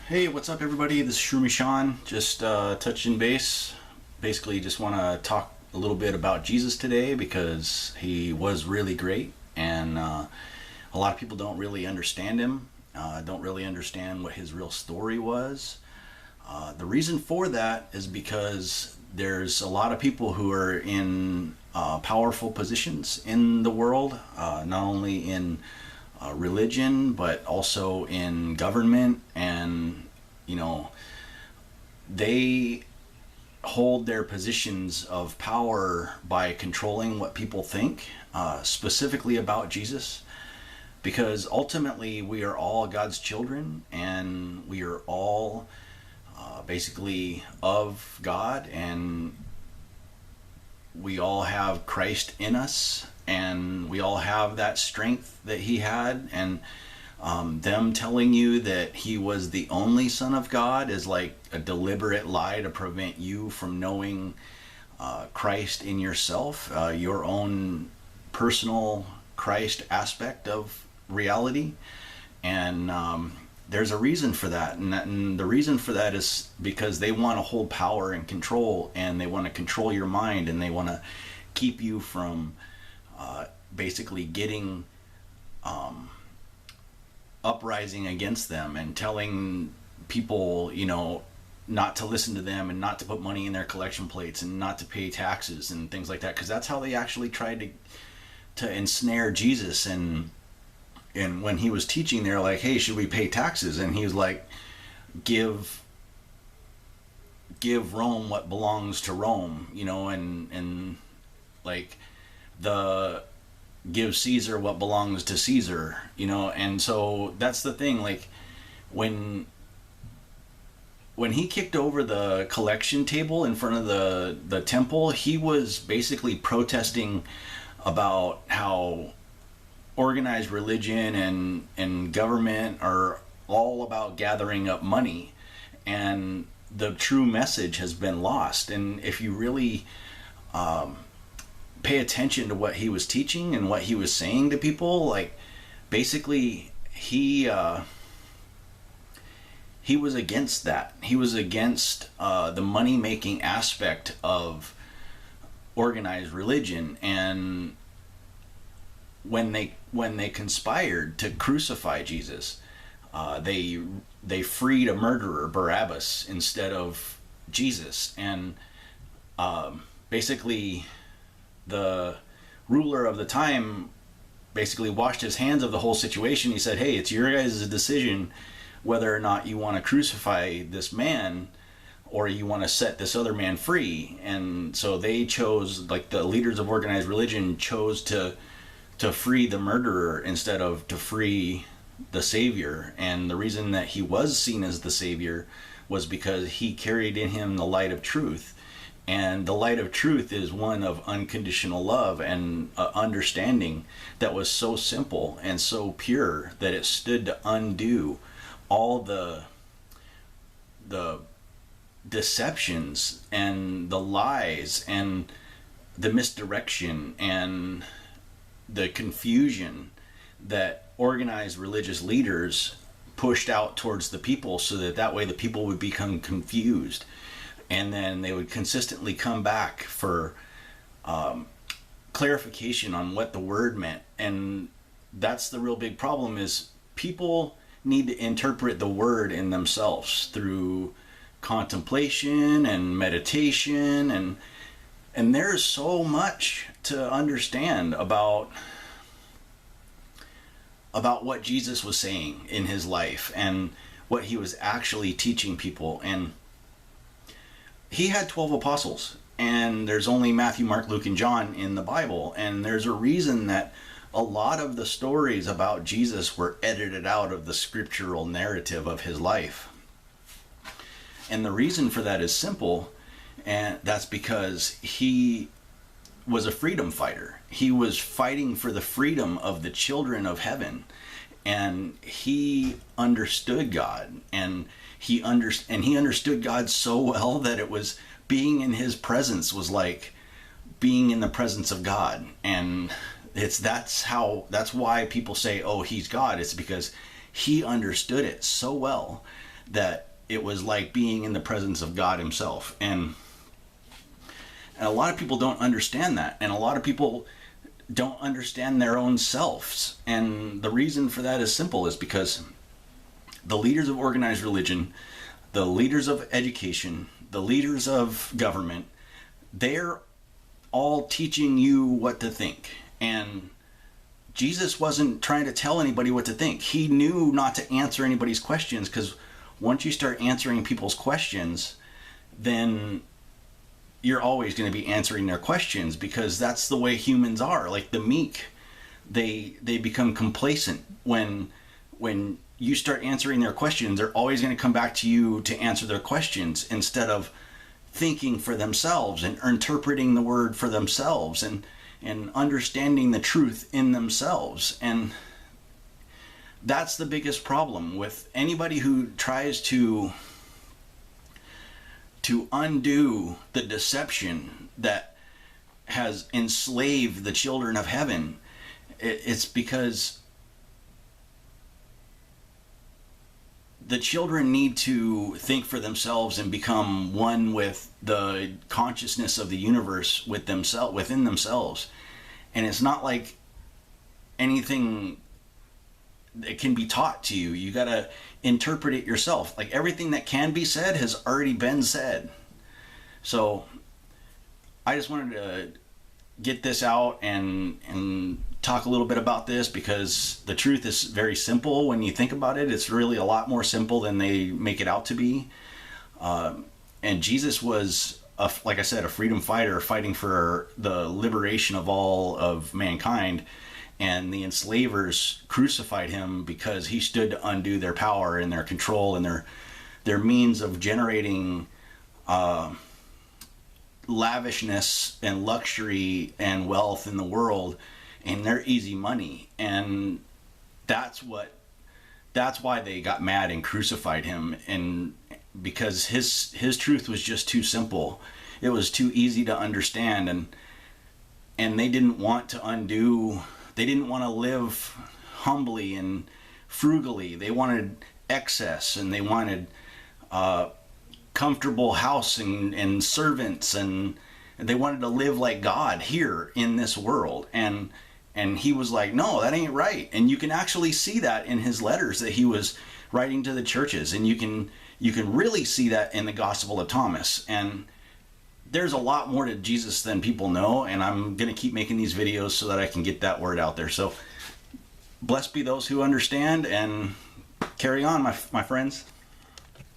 Hey, what's up, everybody? This is Shroomy Sean. Just touching base. Basically, just want to talk a little bit about Jesus today because he was really great, and a lot of people don't really understand him. Don't really understand what his real story was. The reason for that is because there's a lot of people who are in powerful positions in the world, not only in religion, but also in government, and you know they hold their positions of power by controlling what people think, specifically about Jesus, because ultimately we are all God's children, and we are all basically of God, and we all have Christ in us, and we all have that strength that he had. And them telling you that he was the only Son of God is like a deliberate lie to prevent you from knowing Christ in yourself, your own personal Christ aspect of reality. And there's a reason for that, and the reason for that is because they want to hold power and control, and they want to control your mind, and they want to keep you from basically getting uprising against them, and telling people, not to listen to them, and not to put money in their collection plates, and not to pay taxes and things like that, because that's how they actually tried to ensnare Jesus. And when he was teaching, they're like, hey, should we pay taxes? And he was like, give Rome what belongs to Rome, and like the give Caesar what belongs to Caesar, and so that's the thing. Like when he kicked over the collection table in front of the temple, he was basically protesting about how organized religion and government are all about gathering up money, and the true message has been lost. And if you really pay attention to what he was teaching and what he was saying to people, like basically he was against that. He was against the money making aspect of organized religion. And when they conspired to crucify Jesus, they freed a murderer, Barabbas, instead of Jesus. And basically the ruler of the time basically washed his hands of the whole situation. He said, hey, it's your guys' decision whether or not you want to crucify this man or you want to set this other man free. And so they chose, like the leaders of organized religion chose to free the murderer instead of to free the Savior. And the reason that he was seen as the Savior was because he carried in him the light of truth. And the light of truth is one of unconditional love and understanding that was so simple and so pure that it stood to undo all the deceptions and the lies and the misdirection and the confusion that organized religious leaders pushed out towards the people, so that way the people would become confused, and then they would consistently come back for clarification on what the word meant. And that's the real big problem, is people need to interpret the word in themselves through contemplation and meditation, and there's so much to understand about what Jesus was saying in his life and what he was actually teaching people. And he had 12 apostles, and there's only Matthew, Mark, Luke, and John in the Bible. And there's a reason that a lot of the stories about Jesus were edited out of the scriptural narrative of his life. And the reason for that is simple, and that's because he was a freedom fighter. He was fighting for the freedom of the children of heaven, and he understood God, and he understood God so well that it was being in his presence was like being in the presence of God. And that's why people say, oh, he's God. It's because he understood it so well that it was like being in the presence of God himself. And a lot of people don't understand that, and a lot of people don't understand their own selves. And the reason for that is simple, is because the leaders of organized religion, the leaders of education, the leaders of government, they're all teaching you what to think. And Jesus wasn't trying to tell anybody what to think. He knew not to answer anybody's questions, because once you start answering people's questions, then you're always going to be answering their questions, because that's the way humans are. Like the meek, they become complacent. When you start answering their questions, they're always going to come back to you to answer their questions, instead of thinking for themselves and interpreting the word for themselves and understanding the truth in themselves. And that's the biggest problem with anybody who tries to undo the deception that has enslaved the children of heaven. It's because the children need to think for themselves and become one with the consciousness of the universe within themselves. And it's not like anything that can be taught to you. You got to interpret it yourself. Like everything that can be said has already been said. So I just wanted to get this out and talk a little bit about this, because the truth is very simple. When you think about it, it's really a lot more simple than they make it out to be. And Jesus was, like I said, a freedom fighter, fighting for the liberation of all of mankind. And the enslavers crucified him because he stood to undo their power and their control and their means of generating lavishness and luxury and wealth in the world, and their easy money. And that's why they got mad and crucified him. And because his truth was just too simple. It was too easy to understand, and they didn't want to undo. They didn't want to live humbly and frugally. They wanted excess, and they wanted comfortable house and servants, and they wanted to live like God here in this world. And he was like, no, that ain't right. And you can actually see that in his letters that he was writing to the churches, and you can really see that in the Gospel of Thomas. And there's a lot more to Jesus than people know, and I'm going to keep making these videos so that I can get that word out there. So blessed be those who understand, and carry on, my friends.